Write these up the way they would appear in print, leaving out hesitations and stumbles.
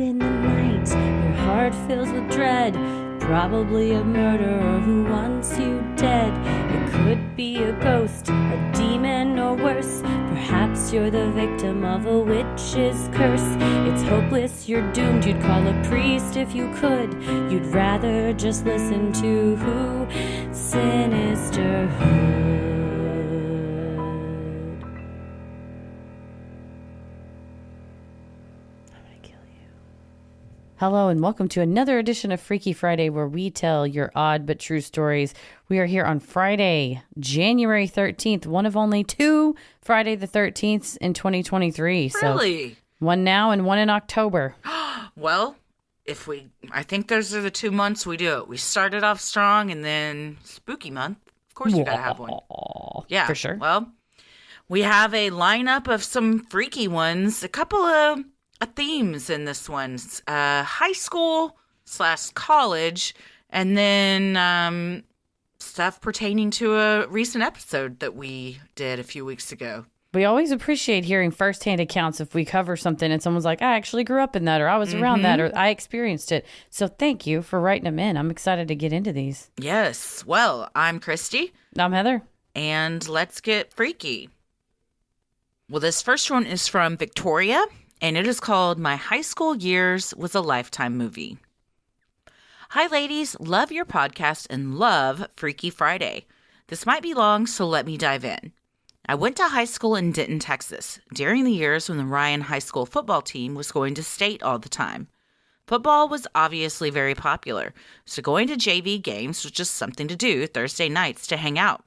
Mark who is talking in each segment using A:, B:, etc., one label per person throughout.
A: in the night, your heart fills with dread. Probably a murderer who wants you dead. It could be a ghost, a demon, or worse. Perhaps you're the victim of a witch's curse. It's hopeless, you're doomed. You'd call a priest if you could. You'd rather just listen to who? Sinisterhood. Hello and welcome to another edition of Freaky Friday, where we tell your odd but true stories. We are here on Friday, January 13th, one of only two Friday the 13th in 2023.
B: Really?
A: So one now and one in October.
B: Well, I think those are the 2 months we do it. We started off strong and then spooky month. Of course you got to have one. Yeah.
A: For sure.
B: Well, we have a lineup of some freaky ones, a couple of themes in this one, high school / college, and then stuff pertaining to a recent episode that we did a few weeks ago.
A: We always appreciate hearing firsthand accounts if we cover something and someone's like, I actually grew up in that, or I was around that, or I experienced it. So thank you for writing them in. I'm excited to get into these.
B: Yes. Well, I'm Christy.
A: I'm Heather.
B: And let's get freaky. Well, this first one is from Victoria, and it is called My High School Years Was a Lifetime Movie. Hi, ladies. Love your podcast and love Freaky Friday. This might be long, so let me dive in. I went to high school in Denton, Texas, during the years when the Ryan High School football team was going to state all the time. Football was obviously very popular, so going to JV games was just something to do Thursday nights to hang out.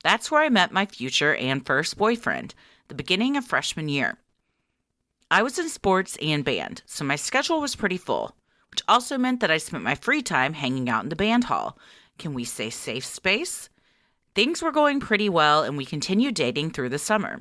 B: That's where I met my future and first boyfriend, the beginning of freshman year. I was in sports and band, so my schedule was pretty full, which also meant that I spent my free time hanging out in the band hall. Can we say safe space? Things were going pretty well, and we continued dating through the summer.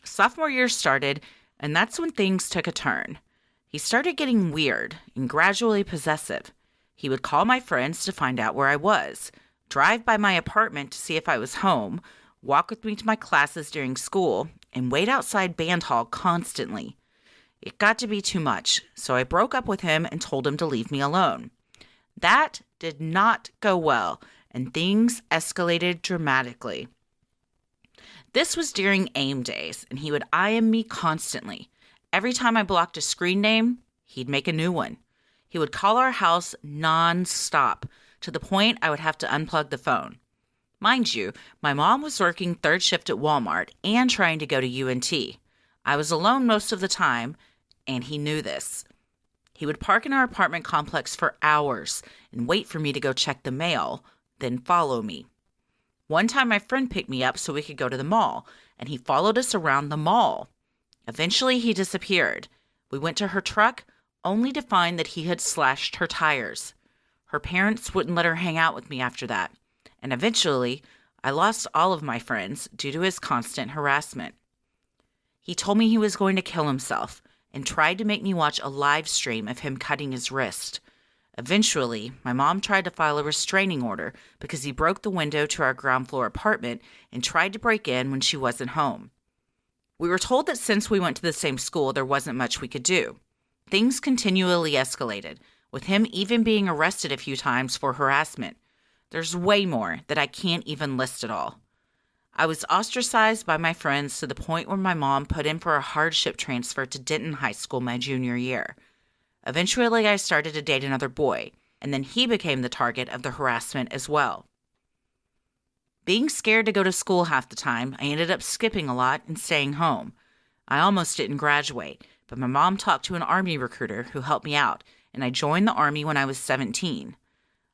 B: Sophomore year started, and that's when things took a turn. He started getting weird and gradually possessive. He would call my friends to find out where I was, drive by my apartment to see if I was home, walk with me to my classes during school, and wait outside band hall constantly. It got to be too much, so I broke up with him and told him to leave me alone. That did not go well, and things escalated dramatically. This was during AIM days, and he would IM me constantly. Every time I blocked a screen name, he'd make a new one. He would call our house non-stop, to the point I would have to unplug the phone. Mind you, my mom was working third shift at Walmart and trying to go to UNT. I was alone most of the time, and he knew this. He would park in our apartment complex for hours and wait for me to go check the mail, then follow me. One time my friend picked me up so we could go to the mall, and he followed us around the mall. Eventually he disappeared. We went to her truck, only to find that he had slashed her tires. Her parents wouldn't let her hang out with me after that, and eventually I lost all of my friends due to his constant harassment. He told me he was going to kill himself, and tried to make me watch a live stream of him cutting his wrist. Eventually, my mom tried to file a restraining order because he broke the window to our ground floor apartment and tried to break in when she wasn't home. We were told that since we went to the same school, there wasn't much we could do. Things continually escalated, with him even being arrested a few times for harassment. There's way more that I can't even list at all. I was ostracized by my friends to the point where my mom put in for a hardship transfer to Denton High School my junior year. Eventually, I started to date another boy, and then he became the target of the harassment as well. Being scared to go to school half the time, I ended up skipping a lot and staying home. I almost didn't graduate, but my mom talked to an Army recruiter who helped me out, and I joined the Army when I was 17.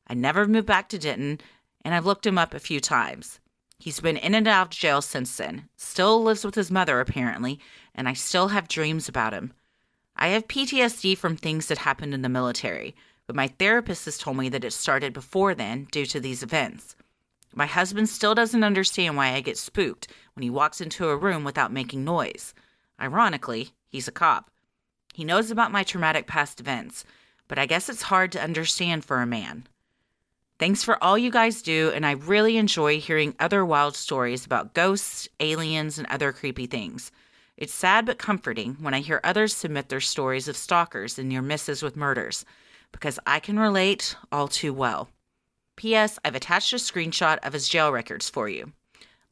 B: I never moved back to Denton, and I've looked him up a few times. He's been in and out of jail since then, still lives with his mother apparently, and I still have dreams about him. I have PTSD from things that happened in the military, but my therapist has told me that it started before then due to these events. My husband still doesn't understand why I get spooked when he walks into a room without making noise. Ironically, he's a cop. He knows about my traumatic past events, but I guess it's hard to understand for a man. Thanks for all you guys do, and I really enjoy hearing other wild stories about ghosts, aliens, and other creepy things. It's sad but comforting when I hear others submit their stories of stalkers and near misses with murders, because I can relate all too well. P.S. I've attached a screenshot of his jail records for you.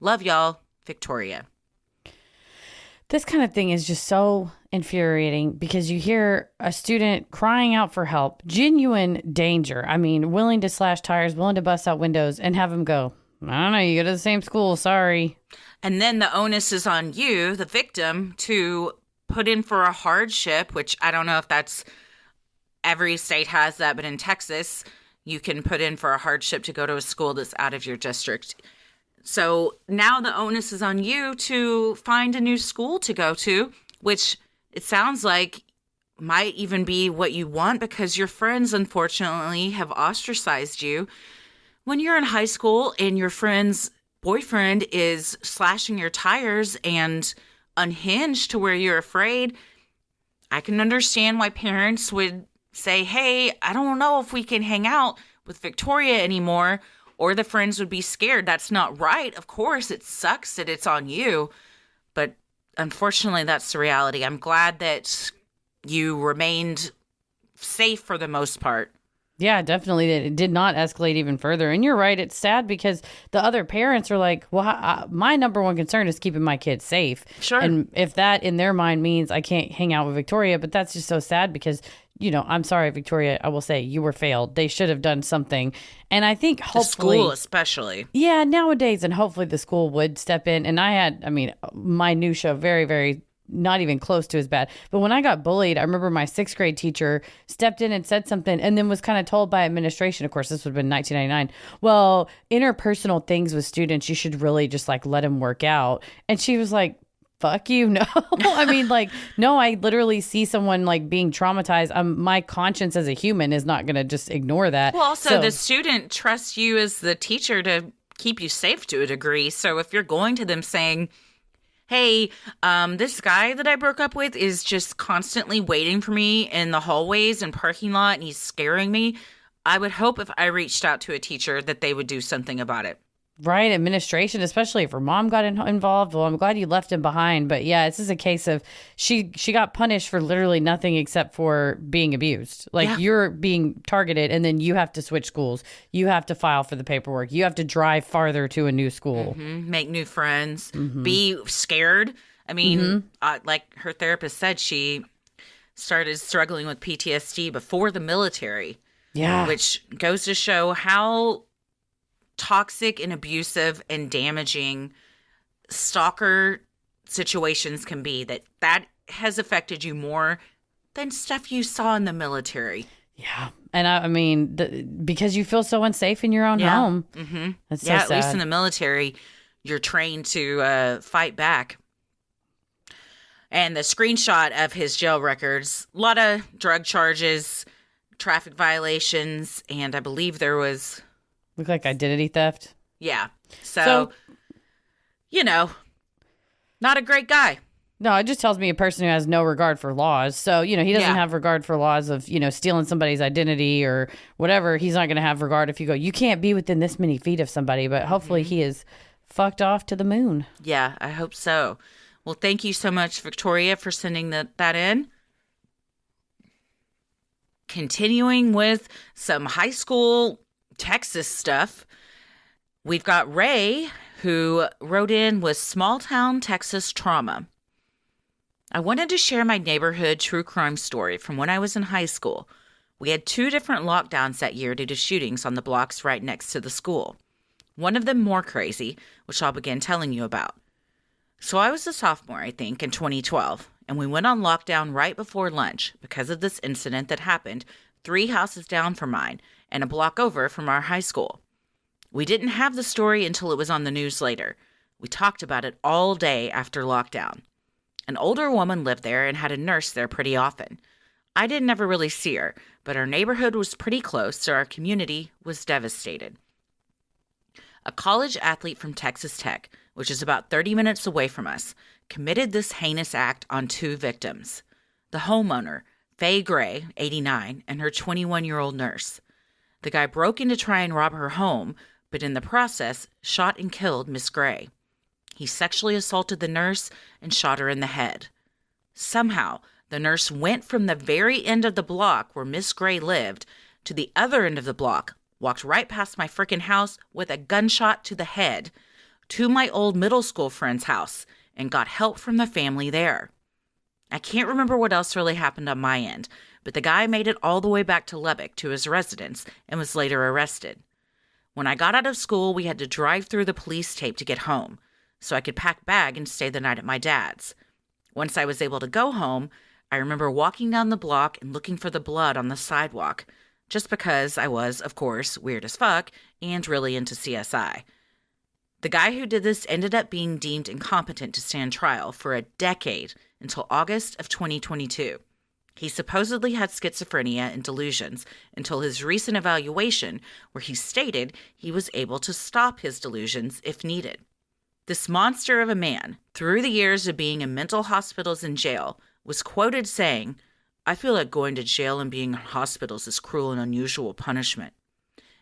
B: Love y'all, Victoria.
A: This kind of thing is just so infuriating because you hear a student crying out for help, genuine danger. I mean, willing to slash tires, willing to bust out windows, and have them go, I don't know, you go to the same school, sorry.
B: And then the onus is on you, the victim, to put in for a hardship, which I don't know if that's every state has that, but in Texas, you can put in for a hardship to go to a school that's out of your district. So now the onus is on you to find a new school to go to, which it sounds like might even be what you want because your friends, unfortunately, have ostracized you. When you're in high school and your friend's boyfriend is slashing your tires and unhinged to where you're afraid, I can understand why parents would say, hey, I don't know if we can hang out with Victoria anymore. Or the friends would be scared. That's not right. Of course, it sucks that it's on you. But unfortunately, that's the reality. I'm glad that you remained safe for the most part.
A: Yeah, definitely. It did not escalate even further. And you're right. It's sad because the other parents are like, well, my number one concern is keeping my kids safe.
B: Sure.
A: And if that in their mind means I can't hang out with Victoria, but that's just so sad because, you know, I'm sorry, Victoria, I will say you were failed. They should have done something. And I think hopefully.
B: The school especially.
A: Yeah, nowadays. And hopefully the school would step in. And my minutia very, very not even close to as bad. But when I got bullied, I remember my 6th grade teacher stepped in and said something and then was kind of told by administration, of course, this would have been 1999, well, interpersonal things with students, you should really just like let them work out. And she was like, fuck you. No, I mean, like, no, I literally see someone like being traumatized. My conscience as a human is not going to just ignore that.
B: Well, also the student trusts you as the teacher to keep you safe to a degree. So if you're going to them saying, hey, this guy that I broke up with is just constantly waiting for me in the hallways and parking lot and he's scaring me, I would hope if I reached out to a teacher that they would do something about it.
A: Right. Administration, especially if her mom got involved. Well, I'm glad you left him behind. But yeah, this is a case of she got punished for literally nothing except for being abused. Like you're being targeted and then you have to switch schools. You have to file for the paperwork. You have to drive farther to a new school.
B: Mm-hmm. Make new friends. Mm-hmm. Be scared. I mean, like her therapist said, she started struggling with PTSD before the military.
A: Yeah. Which
B: goes to show how toxic and abusive and damaging stalker situations can be, that has affected you more than stuff you saw in the military.
A: Yeah. And I mean, because you feel so unsafe in your own home.
B: Mm-hmm.
A: That's so sad.
B: At least in the military, you're trained to fight back. And the screenshot of his jail records, a lot of drug charges, traffic violations, and I believe there was...
A: Look like identity theft.
B: Yeah. So, you know, not a great guy.
A: No, it just tells me a person who has no regard for laws. So, you know, he doesn't have regard for laws of, you know, stealing somebody's identity or whatever. He's not going to have regard if you go, you can't be within this many feet of somebody. But hopefully he is fucked off to the moon.
B: Yeah, I hope so. Well, thank you so much, Victoria, for sending that in. Continuing with some high school Texas stuff, we've got Ray, who wrote in with small town Texas trauma. I wanted to share my neighborhood true crime story from when I was in high school. We had 2 different lockdowns that year due to shootings on the blocks right next to the school. One of them more crazy, which I'll begin telling you about. So I was a sophomore, I think, in 2012, and we went on lockdown right before lunch because of this incident that happened 3 houses down from mine and a block over from our high school. We didn't have the story until it was on the news later. We talked about it all day after lockdown. An older woman lived there and had a nurse there pretty often. I didn't ever really see her, but our neighborhood was pretty close, so our community was devastated. A college athlete from Texas Tech, which is about 30 minutes away from us, committed this heinous act on 2 victims. The homeowner, Faye Gray, 89, and her 21-year-old nurse. The guy broke in to try and rob her home, but in the process, shot and killed Miss Gray. He sexually assaulted the nurse and shot her in the head. Somehow, the nurse went from the very end of the block where Miss Gray lived to the other end of the block, walked right past my frickin' house with a gunshot to the head, to my old middle school friend's house, and got help from the family there. I can't remember what else really happened on my end, but the guy made it all the way back to Lubbock to his residence and was later arrested. When I got out of school, we had to drive through the police tape to get home, so I could pack bag and stay the night at my dad's. Once I was able to go home, I remember walking down the block and looking for the blood on the sidewalk, just because I was, of course, weird as fuck and really into CSI. The guy who did this ended up being deemed incompetent to stand trial for a decade until August of 2022. He supposedly had schizophrenia and delusions until his recent evaluation, where he stated he was able to stop his delusions if needed. This monster of a man, through the years of being in mental hospitals and jail, was quoted saying, "I feel like going to jail and being in hospitals is cruel and unusual punishment."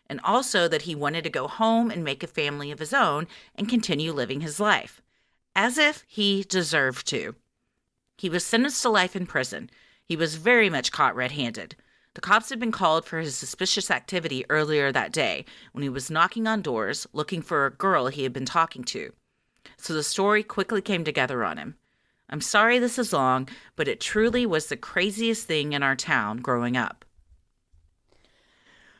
B: And also that he wanted to go home and make a family of his own and continue living his life, as if he deserved to. He was sentenced to life in prison. He was very much caught red-handed. The cops had been called for his suspicious activity earlier that day when he was knocking on doors looking for a girl he had been talking to. So the story quickly came together on him. I'm sorry this is long, but it truly was the craziest thing in our town growing up.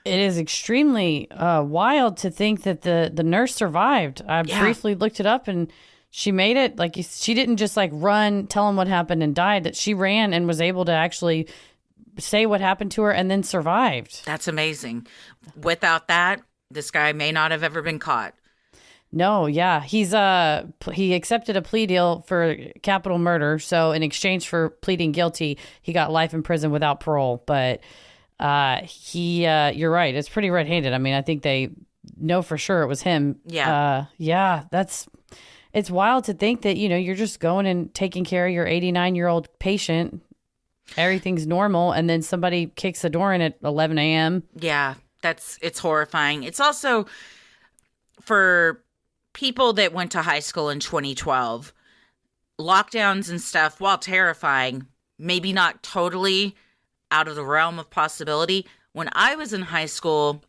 C: It is extremely wild to think that the nurse survived. I briefly looked it up and she made it. Like, she didn't just like run, tell him what happened and died. That she ran and was able to actually say what happened to her and then survived.
B: That's amazing. Without that, this guy may not have ever been caught.
C: No, yeah. He accepted a plea deal for capital murder. So in exchange for pleading guilty, he got life in prison without parole. But you're right. It's pretty red-handed. I mean, I think they know for sure it was him.
B: Yeah.
C: It's wild to think that, you're just going and taking care of your 89-year-old patient. Everything's normal. And then somebody kicks the door in at 11 a.m.
B: Yeah, it's horrifying. It's also for people that went to high school in 2012, lockdowns and stuff, while terrifying, maybe not totally out of the realm of possibility. When I was in high school,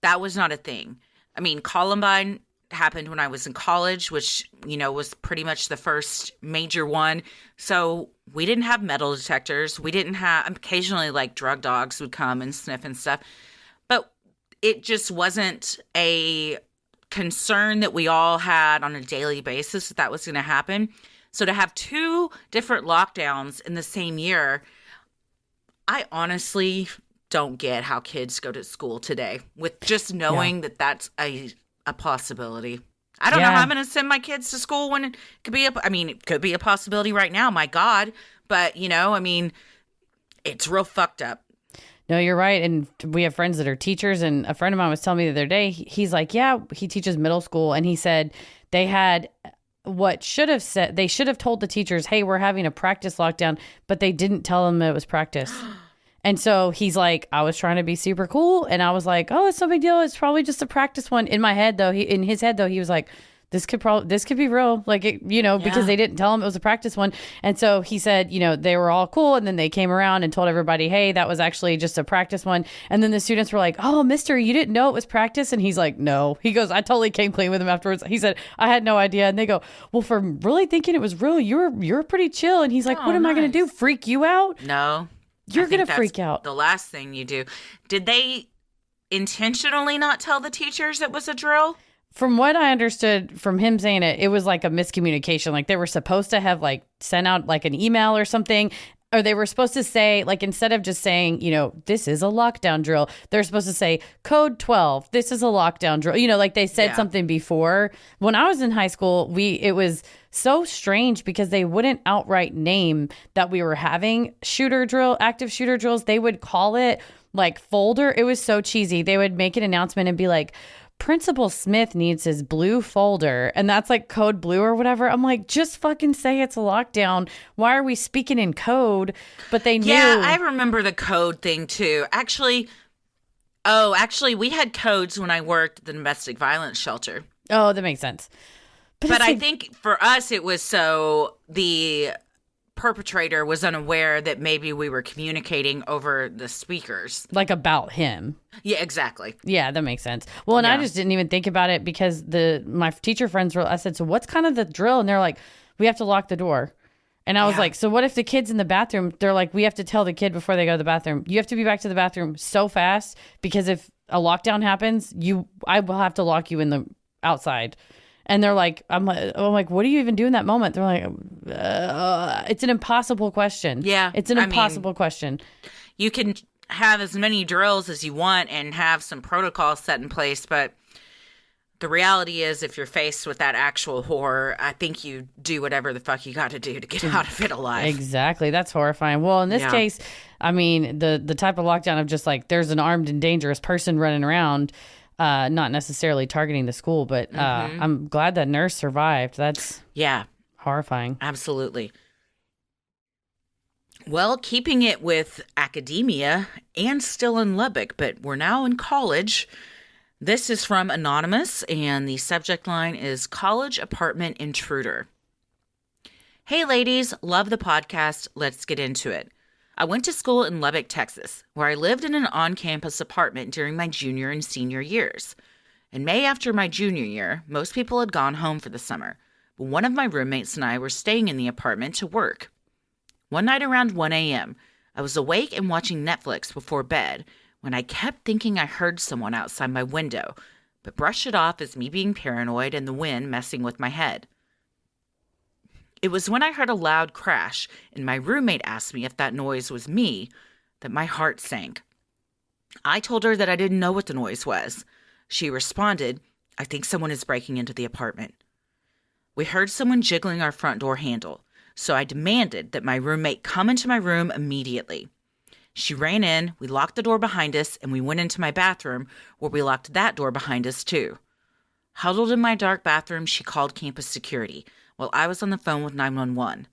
B: that was not a thing. I mean, Columbine happened when I was in college, which, was pretty much the first major one. So we didn't have metal detectors. We didn't have, occasionally like drug dogs would come and sniff and stuff. But it just wasn't a concern that we all had on a daily basis that was going to happen. So to have 2 different lockdowns in the same year, I honestly don't get how kids go to school today with just knowing that that's a possibility. I don't know how I'm going to send my kids to school when it could be it could be a possibility right now, my God. But, it's real fucked up.
C: No, you're right. And we have friends that are teachers. And a friend of mine was telling me the other day, he's like, he teaches middle school. And he said they had they should have told the teachers, hey, we're having a practice lockdown, but they didn't tell them it was practice. And so he's like, I was trying to be super cool. And I was like, oh, it's no big deal. It's probably just a practice one. In his head, though, he was like, this could be real. Like, because they didn't tell him it was a practice one. And so he said, they were all cool. And then they came around and told everybody, hey, that was actually just a practice one. And then the students were like, oh, mister, you didn't know it was practice? And he's like, no. He goes, I totally came clean with him afterwards. He said, I had no idea. And they go, well, for really thinking it was real, you're pretty chill. And he's like, what am I going to do? Freak you out?
B: No.
C: You're going to freak out.
B: The last thing you do. Did they intentionally not tell the teachers it was a drill?
C: From what I understood from him saying it was like a miscommunication. Like they were supposed to have like sent out like an email or something, or they were supposed to say, like, instead of just saying, this is a lockdown drill, they're supposed to say code 12. This is a lockdown drill. Like they said something before. When I was in high school, it was so strange because they wouldn't outright name that we were having active shooter drills. They would call it like folder. It was so cheesy. They would make an announcement and be like, Principal Smith needs his blue folder, and that's like code blue or whatever. I'm like, just fucking say it's a lockdown. Why are we speaking in code? But they knew.
B: Yeah, I remember the code thing too. Actually, we had codes when I worked at the domestic violence shelter.
C: Oh, that makes sense.
B: But I think for us, it was so the perpetrator was unaware that maybe we were communicating over the speakers.
C: Like about him.
B: Yeah, exactly.
C: Yeah, that makes sense. Well, and I just didn't even think about it because my teacher friends I said, so what's kind of the drill? And they're like, we have to lock the door. And I was like, so what if the kid's in the bathroom? They're like, we have to tell the kid before they go to the bathroom. You have to be back to the bathroom so fast because if a lockdown happens, I will have to lock you in the outside. And they're like, I'm like, what do you even do in that moment? They're like, it's an impossible question.
B: Yeah.
C: It's an impossible question.
B: You can have as many drills as you want and have some protocols set in place, but the reality is if you're faced with that actual horror, I think you do whatever the fuck you got to do to get out of it alive.
C: Exactly. That's horrifying. Well, in this case, I mean, the type of lockdown of just like there's an armed and dangerous person running around, not necessarily targeting the school, but I'm glad that nurse survived. That's horrifying.
B: Absolutely. Well, keeping it with academia and still in Lubbock, but we're now in college. This is from Anonymous, and the subject line is College Apartment Intruder. Hey, ladies, love the podcast. Let's get into it. I went to school in Lubbock, Texas, where I lived in an on-campus apartment during my junior and senior years. In May after my junior year, most people had gone home for the summer, but one of my roommates and I were staying in the apartment to work. One night around 1 a.m., I was awake and watching Netflix before bed when I kept thinking I heard someone outside my window, but brushed it off as me being paranoid and the wind messing with my head. It was when I heard a loud crash and my roommate asked me if that noise was me that my heart sank. I told her that I didn't know what the noise was. She responded, I think someone is breaking into the apartment. We heard someone jiggling our front door handle, so I demanded that my roommate come into my room immediately. She ran in, we locked the door behind us, and we went into my bathroom, where we locked that door behind us too. Huddled in my dark bathroom, she called campus security, while I was on the phone with 911.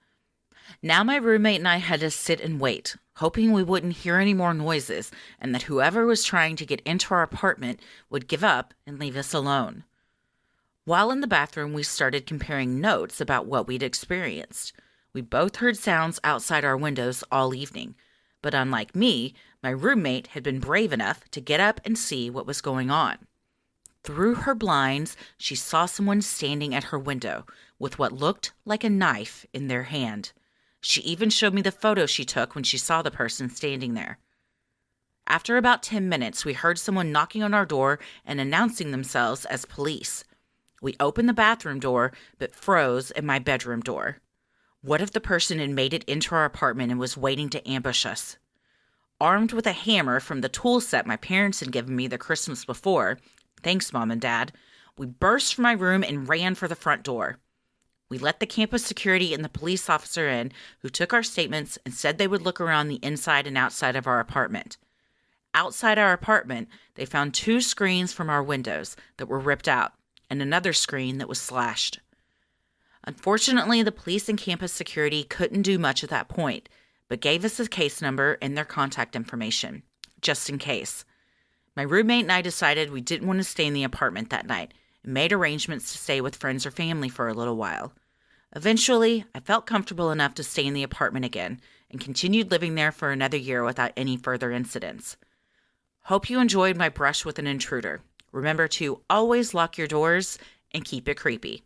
B: Now my roommate and I had to sit and wait, hoping we wouldn't hear any more noises, and that whoever was trying to get into our apartment would give up and leave us alone. While in the bathroom, we started comparing notes about what we'd experienced. We both heard sounds outside our windows all evening. But unlike me, my roommate had been brave enough to get up and see what was going on. Through her blinds, she saw someone standing at her window with what looked like a knife in their hand. She even showed me the photo she took when she saw the person standing there. After about 10 minutes, we heard someone knocking on our door and announcing themselves as police. We opened the bathroom door, but froze at my bedroom door. What if the person had made it into our apartment and was waiting to ambush us? Armed with a hammer from the tool set my parents had given me the Christmas before, thanks Mom and Dad, we burst from my room and ran for the front door. We let the campus security and the police officer in, who took our statements and said they would look around the inside and outside of our apartment. Outside our apartment, they found 2 screens from our windows that were ripped out and another screen that was slashed. Unfortunately, the police and campus security couldn't do much at that point, but gave us a case number and their contact information, just in case. My roommate and I decided we didn't want to stay in the apartment that night and made arrangements to stay with friends or family for a little while. Eventually, I felt comfortable enough to stay in the apartment again and continued living there for another year without any further incidents. Hope you enjoyed my brush with an intruder. Remember to always lock your doors and keep it creepy.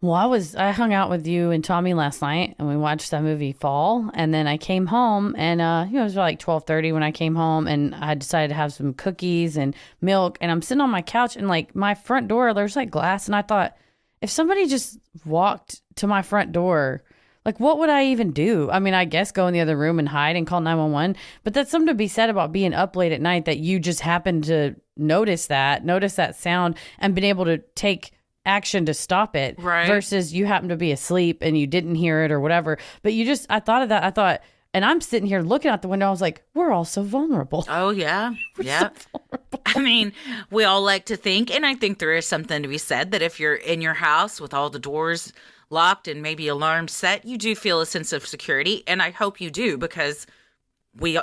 C: Well, I hung out with you and Tommy last night and we watched that movie Fall, and then I came home and it was like 12:30 when I came home, and I decided to have some cookies and milk, and I'm sitting on my couch and like my front door, there's like glass, and I thought, if somebody just walked to my front door, like what would I even do? I mean, I guess go in the other room and hide and call 911, but that's something to be said about being up late at night that you just happened to notice that sound and been able to take action to stop it,
B: right?
C: Versus you happen to be asleep and you didn't hear it or whatever. But I thought of that. And I'm sitting here looking out the window. I was like, we're all so vulnerable.
B: Oh, yeah. Yeah. So I mean, we all like to think, and I think there is something to be said that if you're in your house with all the doors locked and maybe alarms set, you do feel a sense of security. And I hope you do, because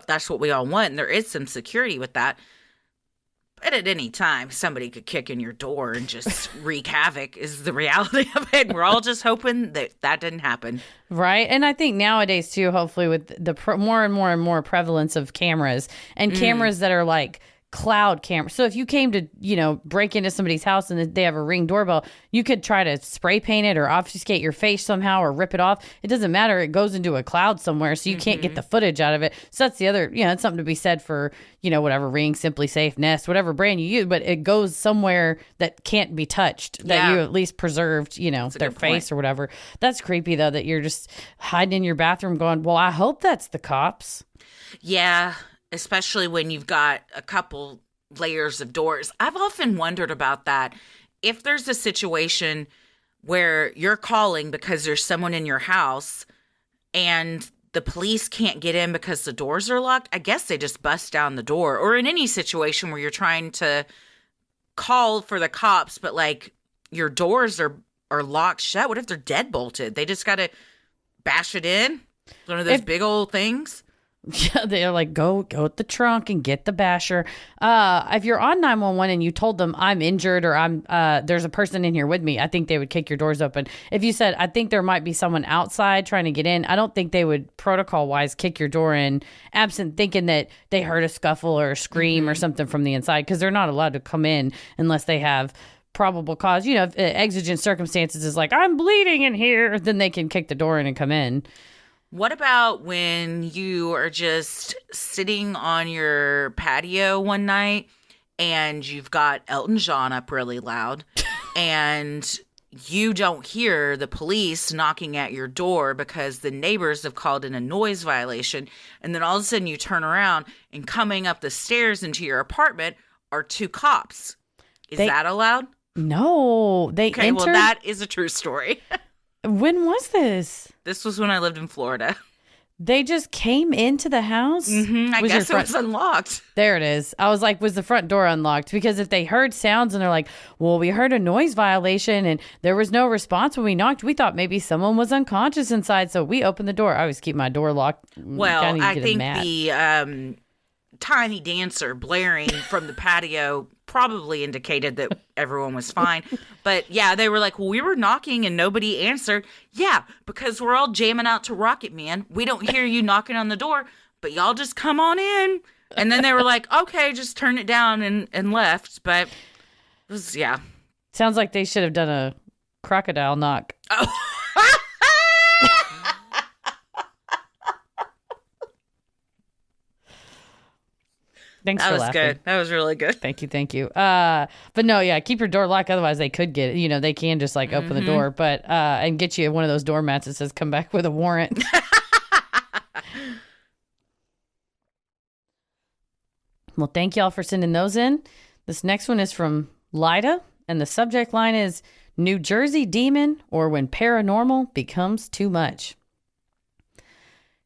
B: that's what we all want. And there is some security with that. But at any time, somebody could kick in your door and just wreak havoc is the reality of it. We're all just hoping that didn't happen.
C: Right. And I think nowadays, too, hopefully with the more and more prevalence of cameras and cameras that are like cloud cameras. So if you came to, break into somebody's house and they have a Ring doorbell, you could try to spray paint it or obfuscate your face somehow or rip it off. It doesn't matter. It goes into a cloud somewhere, so you can't get the footage out of it. So that's the other, it's something to be said for, whatever Ring, Simply Safe, Nest, whatever brand you use, but it goes somewhere that can't be touched, that you at least preserved, their face or whatever. That's creepy, though, that you're just hiding in your bathroom going, well, I hope that's the cops.
B: Yeah. Especially when you've got a couple layers of doors. I've often wondered about that. If there's a situation where you're calling because there's someone in your house and the police can't get in because the doors are locked, I guess they just bust down the door. Or in any situation where you're trying to call for the cops, but like your doors are locked shut. What if they're deadbolted? They just got to bash it in? One of those big old things?
C: Yeah, they're like, go at the trunk and get the basher. If you're on 911 and you told them I'm injured or there's a person in here with me, I think they would kick your doors open. If you said, I think there might be someone outside trying to get in, I don't think they would protocol-wise kick your door in, absent thinking that they heard a scuffle or a scream or something from the inside, because they're not allowed to come in unless they have probable cause. If exigent circumstances is like, I'm bleeding in here, then they can kick the door in and come in.
B: What about when you are just sitting on your patio one night and you've got Elton John up really loud and you don't hear the police knocking at your door because the neighbors have called in a noise violation, and then all of a sudden you turn around and coming up the stairs into your apartment are two cops? Is that allowed?
C: No, they
B: Okay, well, that is a true story.
C: When was this?
B: This was when I lived in Florida.
C: They just came into the house?
B: I guess it was unlocked.
C: There it is. I was like, was the front door unlocked? Because if they heard sounds and they're like, well, we heard a noise violation and there was no response when we knocked, we thought maybe someone was unconscious inside, so we opened the door. I always keep my door locked.
B: Well, I think the tiny dancer blaring from the patio probably indicated that everyone was fine. But yeah, they were like, well, we were knocking and nobody answered. Yeah, because we're all jamming out to Rocket Man. We don't hear you knocking on the door, but y'all just come on in. And then they were like, okay, just turn it down and left. But it was, yeah.
C: Sounds like they should have done a crocodile knock.
B: Oh.
C: Thanks
B: that
C: for
B: was
C: laughing.
B: Good. That was really good.
C: Thank you. But no, yeah, keep your door locked. Otherwise, they could get, they can just like open the door, but and get you one of those doormats that says "Come back with a warrant." Well, thank y'all for sending those in. This next one is from Lida, and the subject line is "New Jersey Demon" or "When Paranormal Becomes Too Much."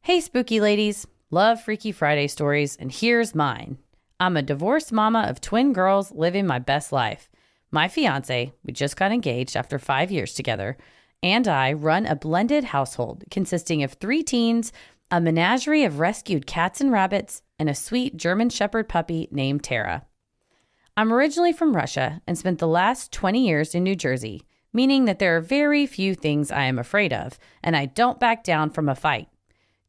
C: Hey, spooky ladies. Love Freaky Friday stories, and here's mine. I'm a divorced mama of twin girls living my best life. My fiance, we just got engaged after 5 years together, and I run a blended household consisting of 3 teens, a menagerie of rescued cats and rabbits, and a sweet German Shepherd puppy named Tara. I'm originally from Russia and spent the last 20 years in New Jersey, meaning that there are very few things I am afraid of, and I don't back down from a fight.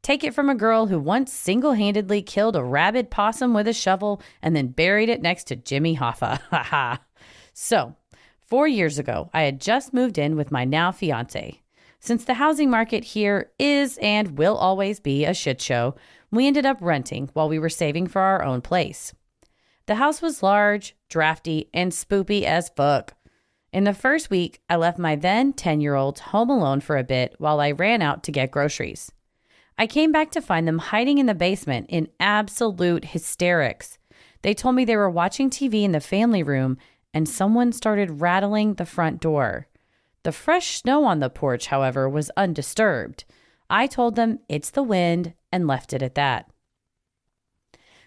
C: Take it from a girl who once single-handedly killed a rabid possum with a shovel and then buried it next to Jimmy Hoffa. So, 4 years ago, I had just moved in with my now fiance. Since the housing market here is and will always be a shit show, we ended up renting while we were saving for our own place. The house was large, drafty, and spoopy as fuck. In the first week, I left my then 10-year-olds home alone for a bit while I ran out to get groceries. I came back to find them hiding in the basement in absolute hysterics. They told me they were watching TV in the family room and someone started rattling the front door. The fresh snow on the porch, however, was undisturbed. I told them it's the wind and left it at that.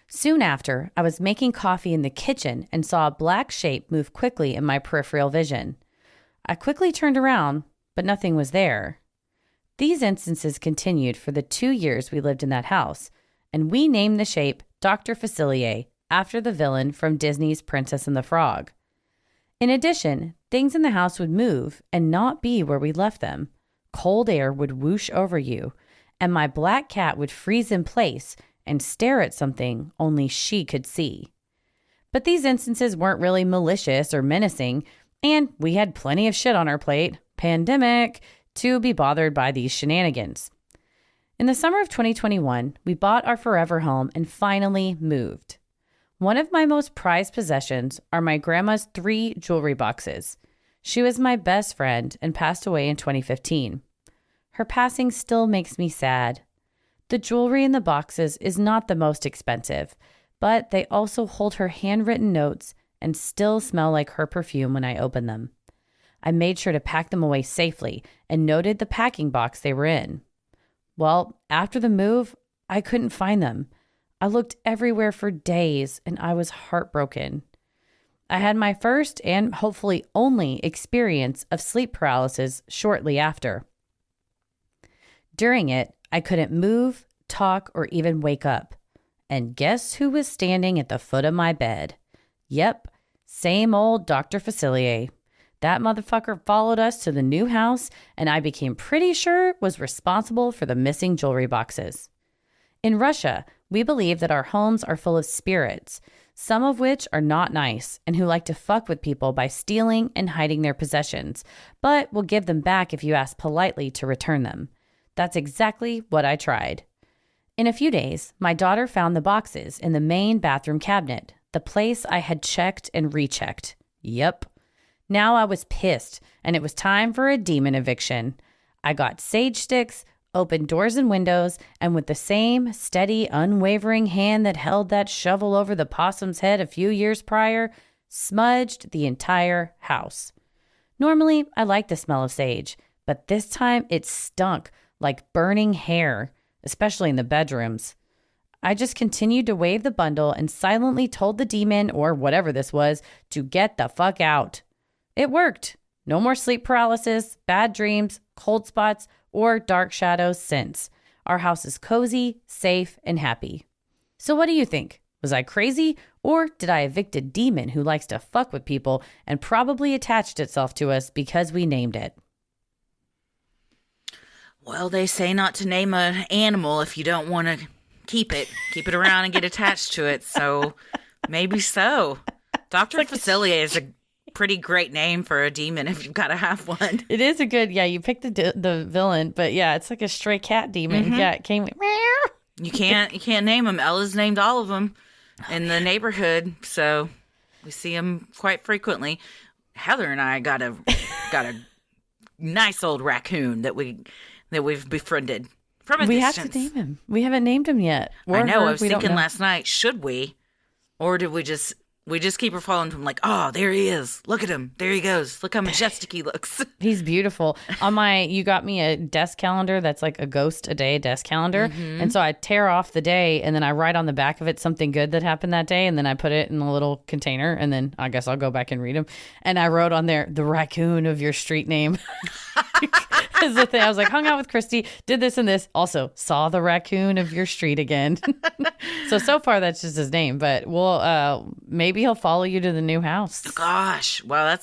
C: Soon after, I was making coffee in the kitchen and saw a black shape move quickly in my peripheral vision. I quickly turned around, but nothing was there. These instances continued for the 2 years we lived in that house, and we named the shape Dr. Facilier, after the villain from Disney's Princess and the Frog. In addition, things in the house would move and not be where we left them. Cold air would whoosh over you, and my black cat would freeze in place and stare at something only she could see. But these instances weren't really malicious or menacing, and we had plenty of shit on our plate, pandemic, to be bothered by these shenanigans. In the summer of 2021, we bought our forever home and finally moved. One of my most prized possessions are my grandma's 3 jewelry boxes. She was my best friend and passed away in 2015. Her passing still makes me sad. The jewelry in the boxes is not the most expensive, but they also hold her handwritten notes and still smell like her perfume when I open them. I made sure to pack them away safely and noted the packing box they were in. Well, after the move, I couldn't find them. I looked everywhere for days and I was heartbroken. I had my first and hopefully only experience of sleep paralysis shortly after. During it, I couldn't move, talk, or even wake up. And guess who was standing at the foot of my bed? Yep, same old Dr. Facilier. That motherfucker followed us to the new house, and I became pretty sure was responsible for the missing jewelry boxes. In Russia, we believe that our homes are full of spirits, some of which are not nice and who like to fuck with people by stealing and hiding their possessions, but will give them back if you ask politely to return them. That's exactly what I tried. In a few days, my daughter found the boxes in the main bathroom cabinet, the place I had checked and rechecked. Yep. Now I was pissed, and it was time for a demon eviction. I got sage sticks, opened doors and windows, and with the same steady, unwavering hand that held that shovel over the possum's head a few years prior, smudged the entire house. Normally, I like the smell of sage, but this time it stunk like burning hair, especially in the bedrooms. I just continued to wave the bundle and silently told the demon, or whatever this was, to get the fuck out. It worked. No more sleep paralysis, bad dreams, cold spots, or dark shadows since. Our house is cozy, safe, and happy. So what do you think? Was I crazy, or did I evict a demon who likes to fuck with people and probably attached itself to us because we named it?
B: Well, they say not to name an animal if you don't want to keep it around and get attached to it. So maybe so. Dr. Facilier is a pretty great name for a demon if you've got to have one.
C: It is a good, yeah, you picked the villain, but yeah, it's like a stray cat demon.
B: Mm-hmm.
C: Yeah, it came with, meow.
B: You can't name them. Ella's named all of them in the neighborhood, so we see them quite frequently. Heather and I got a nice old raccoon that we've befriended from a distance.
C: We have to name him. We haven't named him yet.
B: I know. I was thinking last night, should we, or did we just keep her following him? Like, oh, there he is. Look at him. There he goes. Look how majestic he looks. He's
C: beautiful. You got me a desk calendar that's like a ghost a day desk calendar. Mm-hmm. And so I tear off the day and then I write on the back of it something good that happened that day. And then I put it in a little container and then I guess I'll go back and read them. And I wrote on there, the raccoon of your street name. Is the thing. I was like, hung out with Christy, did this and this. Also, saw the raccoon of your street again. So far, that's just his name. But maybe he'll follow you to the new house.
B: Gosh, well,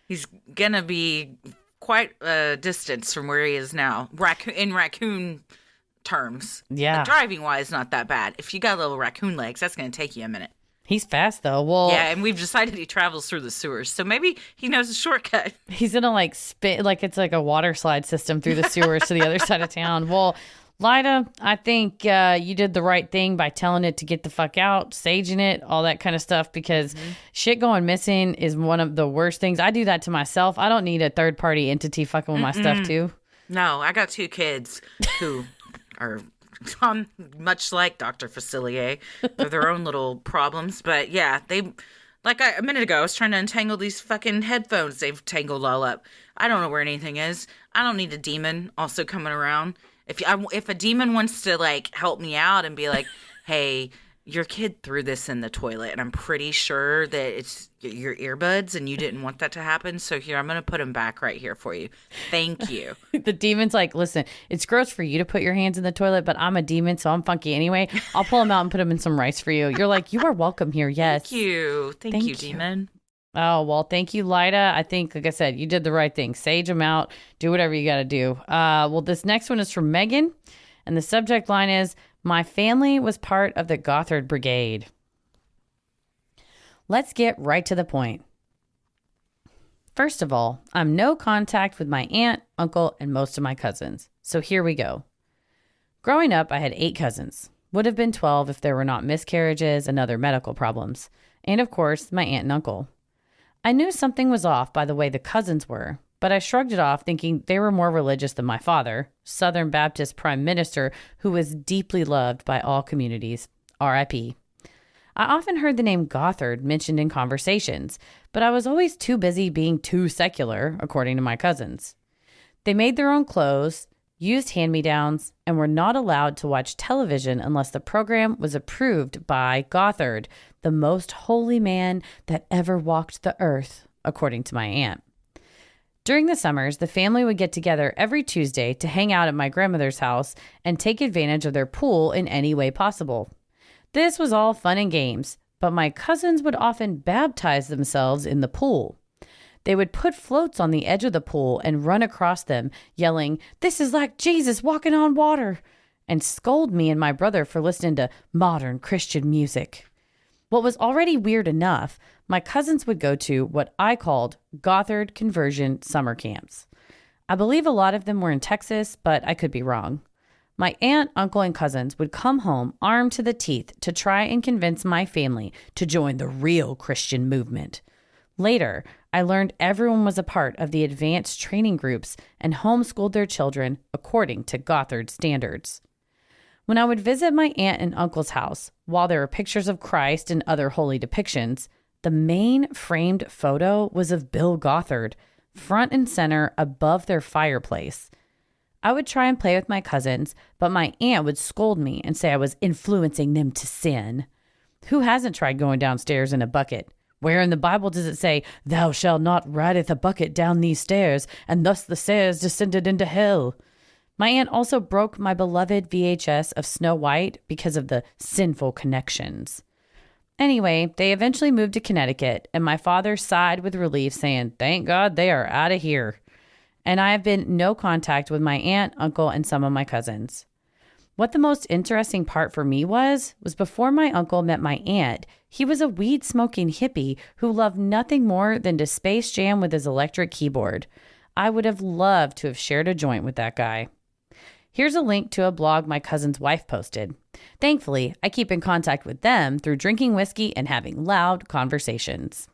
B: he's gonna be quite a distance from where he is now. In raccoon terms,
C: yeah.
B: Driving wise, not that bad. If you got little raccoon legs, that's gonna take you a minute.
C: He's fast though. Well,
B: yeah, and we've decided he travels through the sewers, so maybe he knows a shortcut.
C: He's gonna spit like it's like a water slide system through the sewers to the other side of town. Well, Lida, I think you did the right thing by telling it to get the fuck out, saging it, all that kind of stuff, because shit going missing is one of the worst things. I do that to myself. I don't need a third party entity fucking with my stuff too.
B: No, I got 2 kids who are much like Dr. Facilier. They're their own little problems. But yeah, a minute ago, I was trying to untangle these fucking headphones. They've tangled all up. I don't know where anything is. I don't need a demon also coming around. If a demon wants to help me out and be like, hey, your kid threw this in the toilet, and I'm pretty sure that it's your earbuds and you didn't want that to happen. So here, I'm going to put them back right here for you. Thank you.
C: The demon's like, listen, it's gross for you to put your hands in the toilet, but I'm a demon, so I'm funky anyway. I'll pull them out and put them in some rice for you. You're like, you are welcome here. Yes.
B: Thank you. Thank you, demon.
C: Oh, well, thank you, Lida. I think, like I said, you did the right thing. Sage them out. Do whatever you got to do. Well, this next one is from Megan, and the subject line is, my family was part of the Gothard Brigade. Let's get right to the point. First of all, I'm no contact with my aunt, uncle, and most of my cousins. So here we go. Growing up, I had 8 cousins. Would have been 12 if there were not miscarriages and other medical problems. And of course, my aunt and uncle. I knew something was off by the way the cousins were, but I shrugged it off thinking they were more religious than my father, Southern Baptist Prime Minister, who was deeply loved by all communities. R.I.P. I often heard the name Gothard mentioned in conversations, but I was always too busy being too secular, according to my cousins. They made their own clothes, used hand-me-downs, and were not allowed to watch television unless the program was approved by Gothard, the most holy man that ever walked the earth, according to my aunt. During the summers, the family would get together every Tuesday to hang out at my grandmother's house and take advantage of their pool in any way possible. This was all fun and games, but my cousins would often baptize themselves in the pool. They would put floats on the edge of the pool and run across them, yelling, "This is like Jesus walking on water," and scold me and my brother for listening to modern Christian music. What was already weird enough, my cousins would go to what I called Gothard conversion summer camps. I believe a lot of them were in Texas, but I could be wrong. My aunt, uncle, and cousins would come home armed to the teeth to try and convince my family to join the real Christian movement. Later, I learned everyone was a part of the advanced training groups and homeschooled their children according to Gothard standards. When I would visit my aunt and uncle's house, while there were pictures of Christ and other holy depictions, the main framed photo was of Bill Gothard, front and center above their fireplace. I would try and play with my cousins, but my aunt would scold me and say I was influencing them to sin. Who hasn't tried going downstairs in a bucket? Where in the Bible does it say, "Thou shalt not rideth a bucket down these stairs, and thus the stairs descended into hell"? My aunt also broke my beloved VHS of Snow White because of the sinful connections. Anyway, they eventually moved to Connecticut, and my father sighed with relief, saying, "Thank God they are out of here." And I have been no contact with my aunt, uncle, and some of my cousins. What the most interesting part for me was before my uncle met my aunt, he was a weed-smoking hippie who loved nothing more than to space jam with his electric keyboard. I would have loved to have shared a joint with that guy. Here's a link to a blog my cousin's wife posted. Thankfully, I keep in contact with them through drinking whiskey and having loud conversations.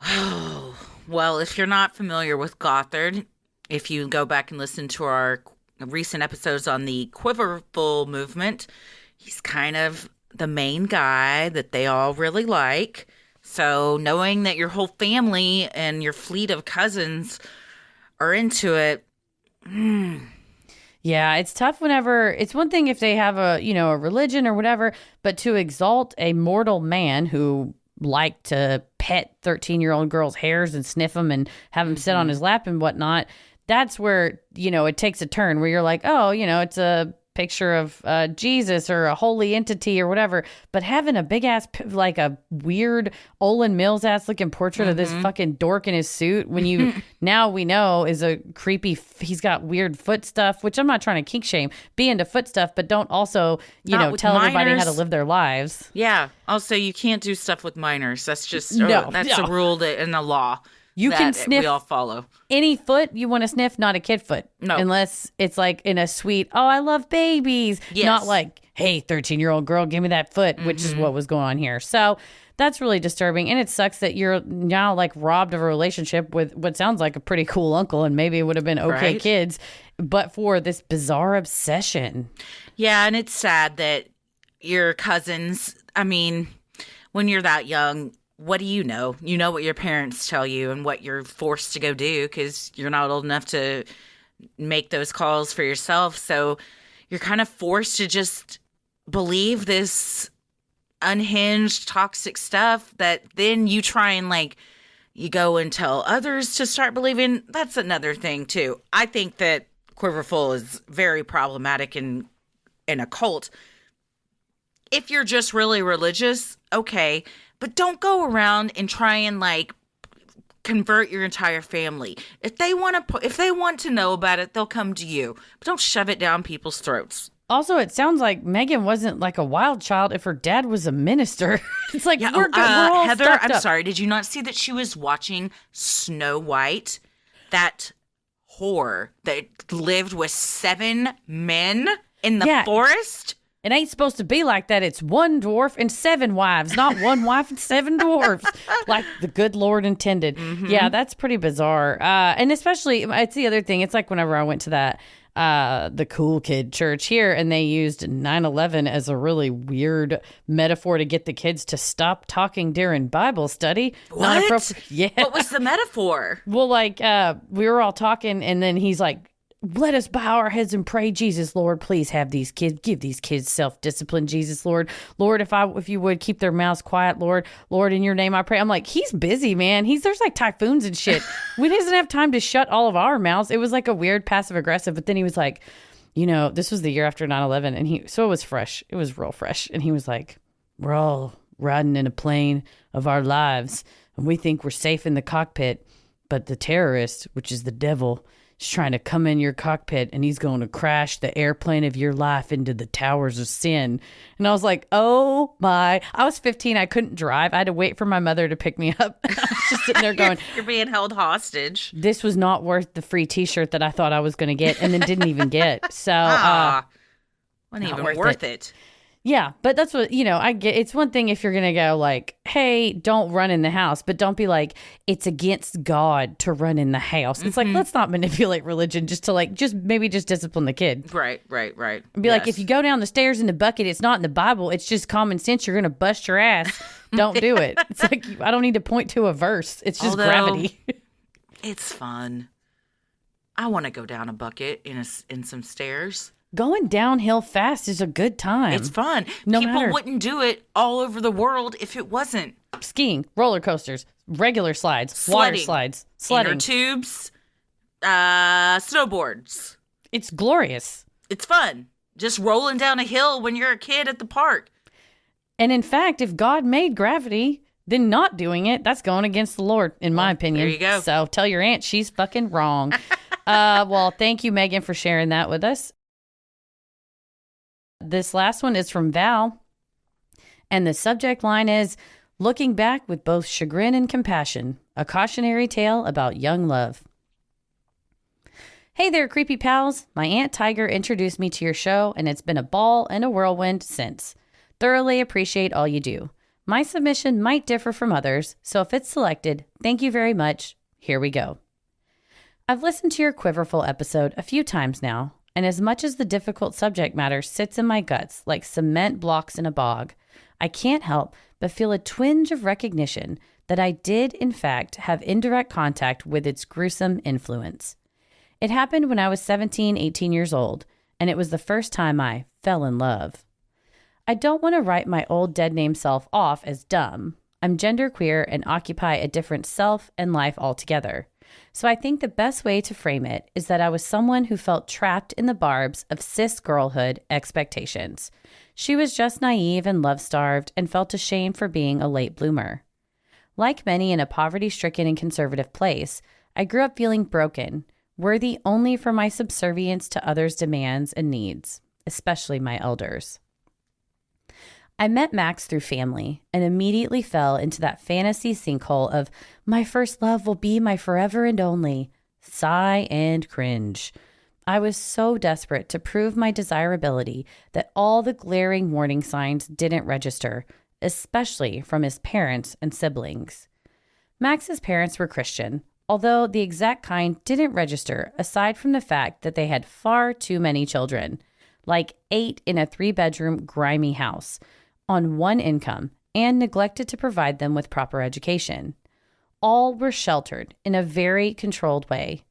B: Oh, well, if you're not familiar with Gothard, if you go back and listen to our recent episodes on the Quiverful movement, he's kind of the main guy that they all really like. So knowing that your whole family and your fleet of cousins are into it.
C: Yeah, it's tough whenever it's one thing if they have a religion or whatever, but to exalt a mortal man who liked to pet 13-year-old girls' hairs and sniff them and have them sit on his lap and whatnot, that's where, it takes a turn where you're like, oh, it's a picture of Jesus or a holy entity or whatever. But having a big ass, like a weird Olin Mills ass looking portrait of this fucking dork in his suit, when you now we know is a creepy, he's got weird foot stuff, which I'm not trying to kink shame, be into foot stuff, but don't also, tell everybody how to live their lives.
B: Yeah. Also, you can't do stuff with minors. That's just,
C: that's
B: a rule in the law.
C: You can sniff
B: we all follow.
C: Any foot you want to sniff, not a kid foot.
B: No.
C: Unless it's like in a sweet, oh, I love babies.
B: Yes.
C: Not like, hey, 13-year-old girl, give me that foot, which is what was going on here. So that's really disturbing. And it sucks that you're now like robbed of a relationship with what sounds like a pretty cool uncle, and maybe it would have been okay
B: right?
C: kids, but for this bizarre obsession.
B: Yeah, and it's sad that your cousins, when you're that young, what do you know? You know what your parents tell you and what you're forced to go do because you're not old enough to make those calls for yourself. So you're kind of forced to just believe this unhinged, toxic stuff that then you try and like, you go and tell others to start believing. That's another thing too. I think that Quiverful is very problematic in a cult. If you're just really religious, okay, but don't go around and try and like convert your entire family. If they want to know about it, they'll come to you. But don't shove it down people's throats.
C: Also, it sounds like Megan wasn't like a wild child if her dad was a minister. It's like,
B: Yeah,
C: we're all
B: Heather,
C: stuffed
B: I'm
C: up.
B: sorry. Did you not see that she was watching Snow White? That whore that lived with 7 men in the forest?
C: It ain't supposed to be like that. It's 1 dwarf and 7 wives, not 1 wife and 7 dwarfs, like the good Lord intended.
B: Mm-hmm.
C: Yeah, that's pretty bizarre. And especially, it's the other thing. It's like whenever I went to that, the cool kid church here, and they used 9/11 as a really weird metaphor to get the kids to stop talking during Bible study.
B: What?
C: Not appropriate. Yeah.
B: What was the metaphor?
C: Well, like, we were all talking, and then he's like, let us bow our heads and pray, Jesus, Lord, please give these kids self-discipline, Jesus, Lord. Lord, if you would keep their mouths quiet, Lord, in your name I pray. I'm like, he's busy, man. There's like typhoons and shit. We doesn't have time to shut all of our mouths. It was like a weird passive aggressive, but then he was like, this was the year after 9/11, and so it was fresh. It was real fresh. And he was like, we're all riding in a plane of our lives, and we think we're safe in the cockpit, but the terrorist, which is the devil, is trying to come in your cockpit, and he's going to crash the airplane of your life into the towers of sin. And I was like, oh my, I was 15. I couldn't drive. I had to wait for my mother to pick me up. I was just sitting there going,
B: You're being held hostage.
C: this was not worth the free t-shirt that I thought I was going to get and then didn't even get. So,
B: Wasn't
C: not
B: even
C: worth
B: worth it.
C: yeah, but that's what, I get. It's one thing if you're going to go like, hey, don't run in the house, but don't be like, it's against God to run in the house. It's like, let's not manipulate religion just to like, maybe discipline the kid.
B: Right.
C: Be like, if you go down the stairs in the bucket, it's not in the Bible. It's just common sense. You're going to bust your ass. Don't do it. It's like, I don't need to point to a verse. It's just gravity.
B: It's fun. I want to go down a bucket in some stairs.
C: Going downhill fast is a good time.
B: It's fun.
C: No
B: People
C: matter.
B: wouldn't do it all over the world if it wasn't.
C: Skiing, roller coasters, regular slides, water
B: Sledding.
C: slides,
B: Inner
C: sledding.
B: tubes, snowboards.
C: It's glorious.
B: It's fun. Just rolling down a hill when you're a kid at the park.
C: And in fact, if God made gravity, then not doing it, that's going against the Lord, in my opinion.
B: there you go.
C: So tell your aunt she's fucking wrong. Well, thank you, Megan, for sharing that with us. This last one is from Val, and the subject line is Looking Back with Both Chagrin and Compassion, a cautionary tale about young love. Hey there, creepy pals. My Aunt Tiger introduced me to your show, and it's been a ball and a whirlwind since. Thoroughly appreciate all you do. My submission might differ from others, so if it's selected, thank you very much. Here we go. I've listened to your Quiverful episode a few times now, and as much as the difficult subject matter sits in my guts like cement blocks in a bog, I can't help but feel a twinge of recognition that I did, in fact, have indirect contact with its gruesome influence. It happened when I was 17, 18 years old, and it was the first time I fell in love. I don't want to write my old dead-name self off as dumb. I'm genderqueer and occupy a different self and life altogether. So I think the best way to frame it is that I was someone who felt trapped in the barbs of cis girlhood expectations. She was just naive and love-starved and felt ashamed for being a late bloomer. Like many in a poverty-stricken and conservative place, I grew up feeling broken, worthy only for my subservience to others' demands and needs, especially my elders. I met Max through family and immediately fell into that fantasy sinkhole of my first love will be my forever and only. Sigh and cringe. I was so desperate to prove my desirability that all the glaring warning signs didn't register, especially from his parents and siblings. Max's parents were Christian, although the exact kind didn't register aside from the fact that they had far too many children, like 8 in a 3-bedroom grimy house, on one income, and neglected to provide them with proper education. All were sheltered in a very controlled way.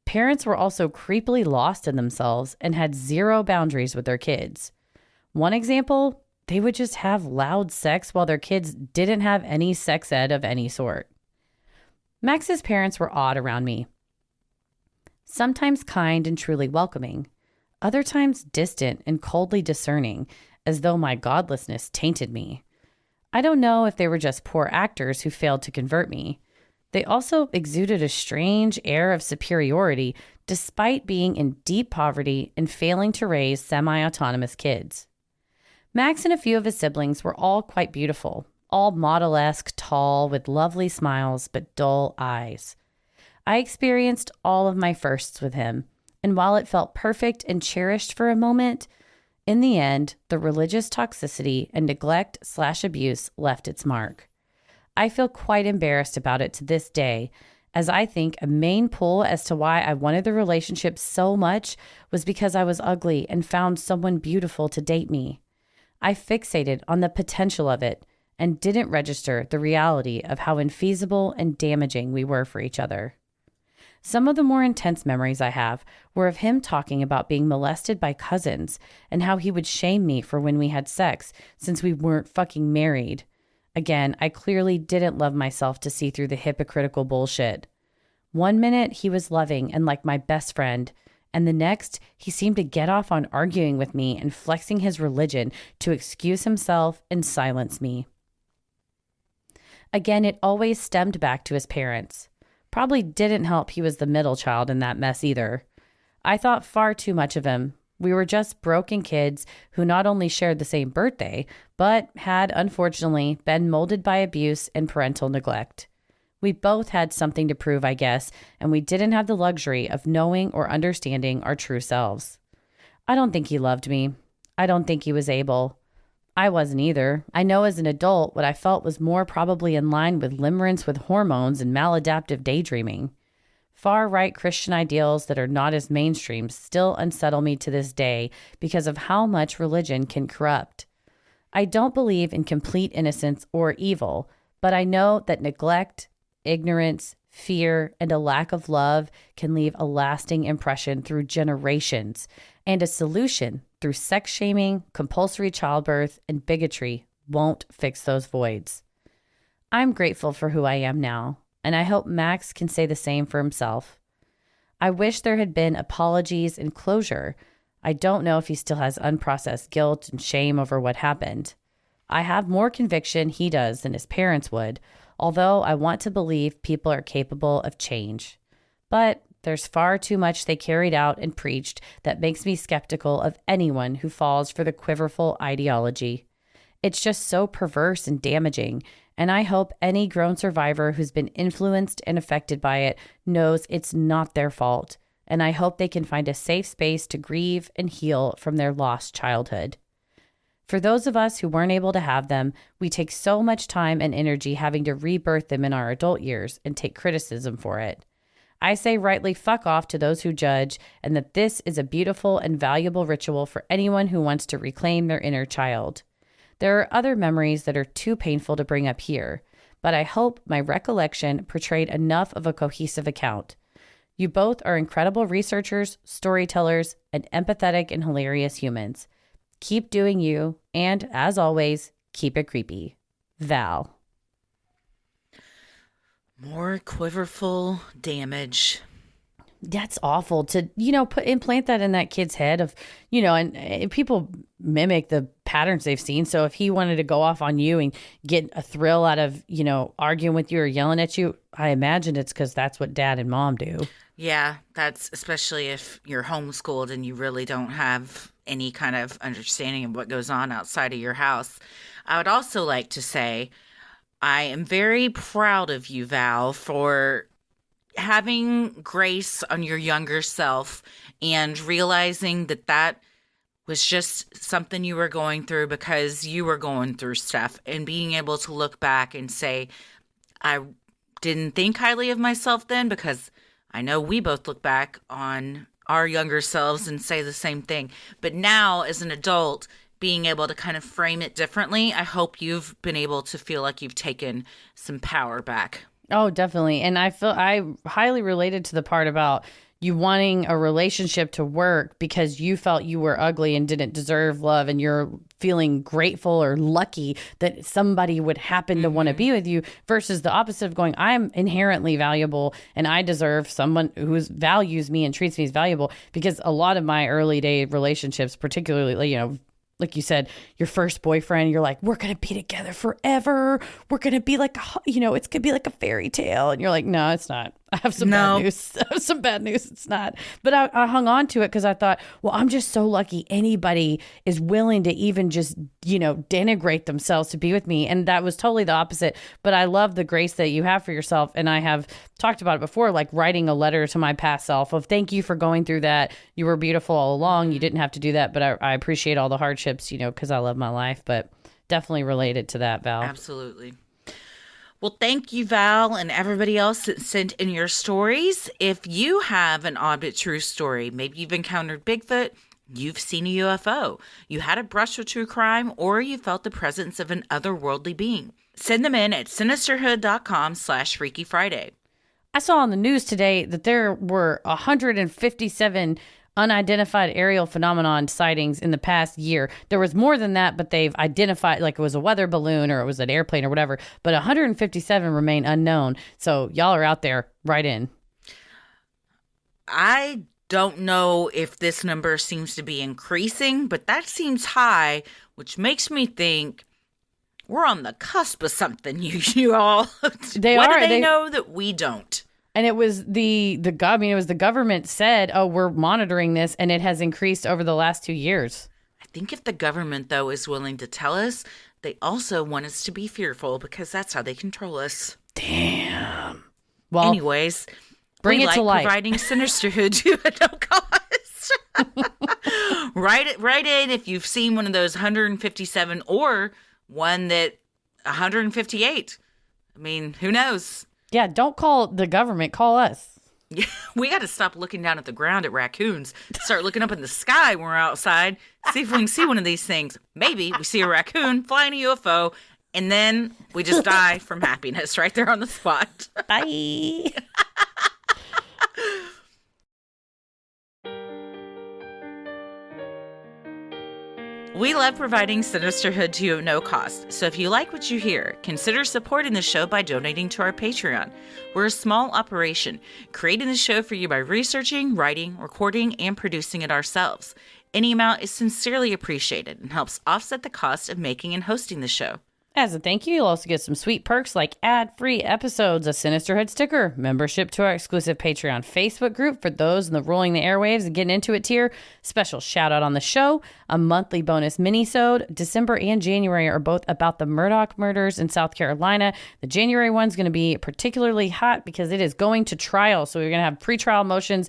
C: Parents were also creepily lost in themselves and had zero boundaries with their kids. One example, they would just have loud sex while their kids didn't have any sex ed of any sort. Max's parents were odd around me. Sometimes kind and truly welcoming, other times distant and coldly discerning, as though my godlessness tainted me. I don't know if they were just poor actors who failed to convert me. They also exuded a strange air of superiority despite being in deep poverty and failing to raise semi-autonomous kids. Max and a few of his siblings were all quite beautiful, all model-esque, tall, with lovely smiles but dull eyes. I experienced all of my firsts with him, and while it felt perfect and cherished for a moment, in the end, the religious toxicity and neglect/abuse left its mark. I feel quite embarrassed about it to this day, as I think a main pull as to why I wanted the relationship so much was because I was ugly and found someone beautiful to date me. I fixated on the potential of it and didn't register the reality of how infeasible and damaging we were for each other. Some of the more intense memories I have were of him talking about being molested by cousins and how he would shame me for when we had sex since we weren't fucking married. Again, I clearly didn't love myself to see through the hypocritical bullshit. One minute he was loving and like my best friend, and the next he seemed to get off on arguing with me and flexing his religion to excuse himself and silence me. Again, it always stemmed back to his parents. Probably didn't help he was the middle child in that mess either. I thought far too much of him. We were just broken kids who not only shared the same birthday, but had, unfortunately, been molded by abuse and parental neglect. We both had something to prove, I guess, and we didn't have the luxury of knowing or understanding our true selves. I don't think he loved me. I don't think he was able. I wasn't either. I know as an adult what I felt was more probably in line with limerence with hormones and maladaptive daydreaming. Far-right Christian ideals that are not as mainstream still unsettle me to this day because of how much religion can corrupt. I don't believe in complete innocence or evil, but I know that neglect, ignorance, fear, and a lack of love can leave a lasting impression through generations, and a solution through sex shaming, compulsory childbirth, and bigotry won't fix those voids. I'm grateful for who I am now, and I hope Max can say the same for himself. I wish there had been apologies and closure. I don't know if he still has unprocessed guilt and shame over what happened. I have more conviction he does than his parents would, although I want to believe people are capable of change. But there's far too much they carried out and preached that makes me skeptical of anyone who falls for the quiverful ideology. It's just so perverse and damaging, and I hope any grown survivor who's been influenced and affected by it knows it's not their fault, and I hope they can find a safe space to grieve and heal from their lost childhood. For those of us who weren't able to have them, we take so much time and energy having to rebirth them in our adult years and take criticism for it. I say rightly fuck off to those who judge, and that this is a beautiful and valuable ritual for anyone who wants to reclaim their inner child. There are other memories that are too painful to bring up here, but I hope my recollection portrayed enough of a cohesive account. You both are incredible researchers, storytellers, and empathetic and hilarious humans. Keep doing you, and as always, keep it creepy. Val.
B: More quiverful damage.
C: That's awful to, implant that in that kid's head of, and people mimic the patterns they've seen. So if he wanted to go off on you and get a thrill out of, arguing with you or yelling at you, I imagine it's because that's what dad and mom do.
B: Yeah, that's especially if you're homeschooled and you really don't have any kind of understanding of what goes on outside of your house. I would also like to say I am very proud of you, Val, for having grace on your younger self and realizing that that was just something you were going through because you were going through stuff, and being able to look back and say, I didn't think highly of myself then, because I know we both look back on our younger selves and say the same thing. But now as an adult, being able to kind of frame it differently, I hope you've been able to feel like you've taken some power back.
C: Oh, definitely. And I highly related to the part about, you wanting a relationship to work because you felt you were ugly and didn't deserve love, and you're feeling grateful or lucky that somebody would happen to want to be with you, versus the opposite of going, I'm inherently valuable and I deserve someone who values me and treats me as valuable. Because a lot of my early day relationships, particularly, you know, like you said, your first boyfriend, you're like, we're going to be together forever. We're going to be like, you know, it's going to be like a fairy tale. And you're like, no, it's not. I have some bad news. I have some bad news. It's not. But I hung on to it because I thought, well, I'm just so lucky anybody is willing to even just, you know, denigrate themselves to be with me. And that was totally the opposite. But I love the grace that you have for yourself. And I have talked about it before, like writing a letter to my past self of thank you for going through that. You were beautiful all along. You didn't have to do that. But I appreciate all the hardships, you know, because I love my life. But definitely related to that, Val.
B: Absolutely. Well, thank you, Val, and everybody else that sent in your stories. If you have an odd but true story, maybe you've encountered Bigfoot, you've seen a UFO, you had a brush with true crime, or you felt the presence of an otherworldly being, send them in at sinisterhood.com/Freaky Friday.
C: I saw on the news today that there were 157 unidentified aerial phenomenon sightings in the past year. There was more than that, but they've identified, like it was a weather balloon or it was an airplane or whatever, but 157 remain unknown. So y'all are out there, right in.
B: I don't know if this number seems to be increasing, but that seems high, which makes me think we're on the cusp of something, you all. What do they know that we don't?
C: And it was it was the government said, oh, we're monitoring this, and it has increased over the last 2 years.
B: I think if the government, though, is willing to tell us, they also want us to be fearful because that's how they control us.
C: Damn. Well,
B: anyways,
C: bring it to light.
B: Providing Sinisterhood to no cost. Write in if you've seen one of those 157 or one that 158. I mean, who knows?
C: Yeah, don't call the government. Call us.
B: Yeah, we got to stop looking down at the ground at raccoons. Start looking up in the sky when we're outside. See if we can see one of these things. Maybe we see a raccoon flying a UFO, and then we just die from happiness right there on the spot.
C: Bye.
B: We love providing Sinisterhood to you at no cost, so if you like what you hear, consider supporting the show by donating to our Patreon. We're a small operation, creating the show for you by researching, writing, recording, and producing it ourselves. Any amount is sincerely appreciated and helps offset the cost of making and hosting the show.
C: As a thank you, you'll also get some sweet perks like ad-free episodes, a Sinisterhood sticker, membership to our exclusive Patreon Facebook group for those in the Rolling the Airwaves and Getting Into It tier, special shout-out on the show, a monthly bonus mini-sode. December and January are both about the Murdaugh murders in South Carolina. The January one's going to be particularly hot because it is going to trial, so we're going to have pretrial motions,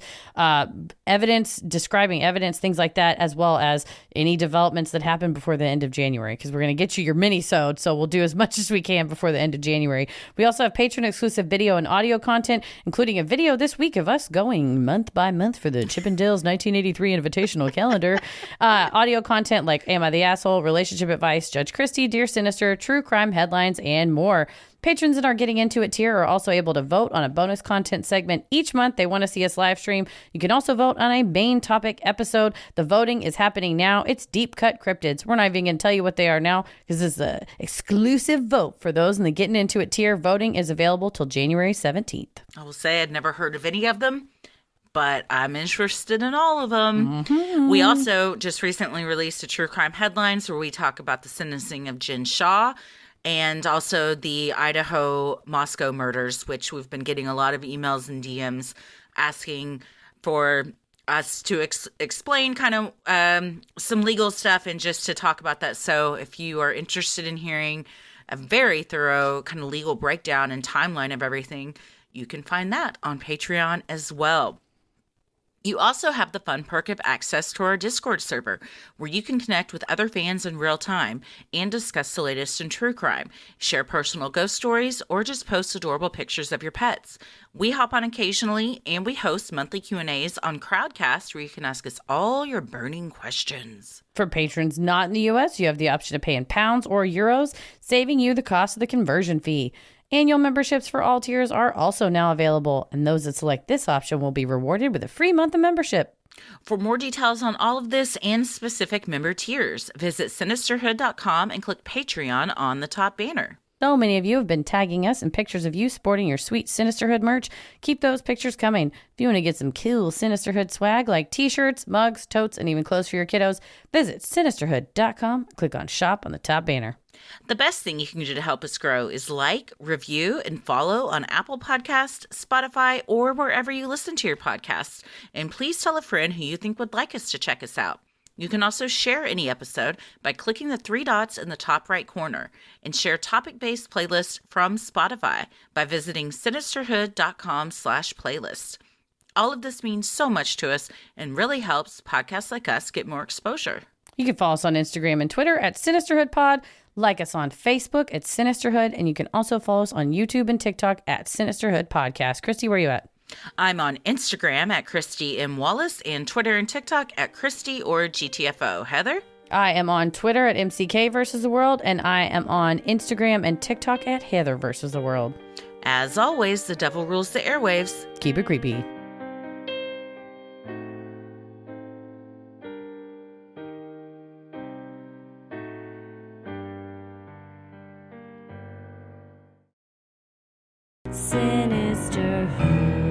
C: evidence, describing evidence, things like that, as well as any developments that happen before the end of January, because we're going to get you your mini-sode, so we'll do as much as we can before the end of January. We also have patron exclusive video and audio content, including a video this week of us going month by month for the Chippendales 1983 Invitational Calendar. Audio content like Am I the Asshole, Relationship Advice, Judge Christie, Dear Sinister, True Crime Headlines, and more. Patrons in our Getting Into It tier are also able to vote on a bonus content segment each month they want to see us live stream. You can also vote on a main topic episode. The voting is happening now. It's deep cut cryptids. We're not even going to tell you what they are now because this is an exclusive vote for those in the Getting Into It tier. Voting is available till January 17th.
B: I will say I'd never heard of any of them, but I'm interested in all of them. Mm-hmm. We also just recently released a True Crime Headlines where we talk about the sentencing of Jen Shaw, and also the Idaho Moscow murders, which we've been getting a lot of emails and DMs asking for us to explain kind of some legal stuff and just to talk about that. So if you are interested in hearing a very thorough kind of legal breakdown and timeline of everything, you can find that on Patreon as well. You also have the fun perk of access to our Discord server, where you can connect with other fans in real time and discuss the latest in true crime, share personal ghost stories, or just post adorable pictures of your pets. We hop on occasionally, and we host monthly Q&As on Crowdcast, where you can ask us all your burning questions.
C: For patrons not in the U.S., you have the option to pay in pounds or euros, saving you the cost of the conversion fee. Annual memberships for all tiers are also now available, and those that select this option will be rewarded with a free month of membership.
B: For more details on all of this and specific member tiers, visit Sinisterhood.com and click Patreon on the top banner.
C: So many of you have been tagging us in pictures of you sporting your sweet Sinisterhood merch. Keep those pictures coming. If you want to get some cool Sinisterhood swag like t-shirts, mugs, totes, and even clothes for your kiddos, visit Sinisterhood.com. Click on Shop on the top banner.
B: The best thing you can do to help us grow is like, review, and follow on Apple Podcasts, Spotify, or wherever you listen to your podcasts. And please tell a friend who you think would like us to check us out. You can also share any episode by clicking the 3 dots in the top right corner and share topic-based playlists from Spotify by visiting Sinisterhood.com/playlist. All of this means so much to us and really helps podcasts like us get more exposure.
C: You can follow us on Instagram and Twitter at Sinisterhood Pod, like us on Facebook at Sinisterhood, and you can also follow us on YouTube and TikTok at Sinisterhood Podcast. Christy, where are you at?
B: I'm on Instagram at Christy M. Wallace and Twitter and TikTok at Christy or GTFO. Heather?
C: I am on Twitter at MCK versus the world, and I am on Instagram and TikTok at Heather versus the world.
B: As always, the devil rules the airwaves.
C: Keep it creepy.
A: Sinisterhood.